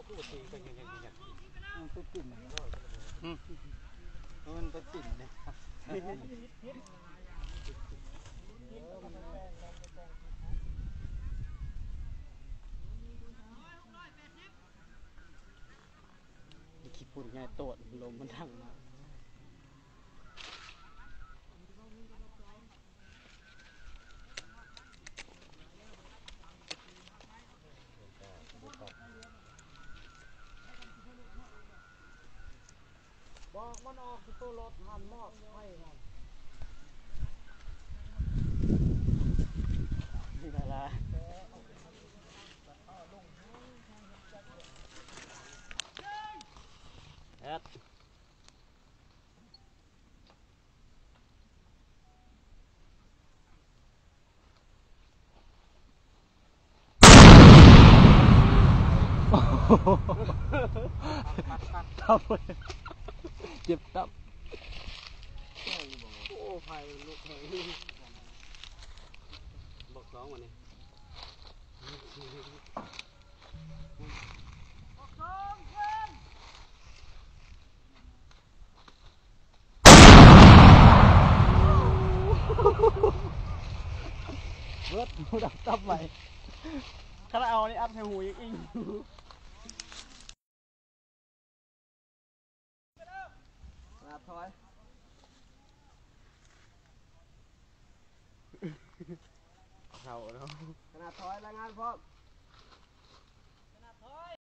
มันไปติ่มมันไปติ่มเนี่ยขี้ฝุ่นง่ายโตดลมมันทั้งมาบอกมันออกตัวรถหันมอกให้มันนี่แหละแอดทับเลยเจ็บตับโอ้ไฟลุกเลยบอกสองวันนี้บอกสองเพื่อนเบิดหูดับตับใหม่ถ้าเอานี่อัพใส่หูอีกขนาดถอยเข่าแล้วขนาดถอยรายงานพร้อม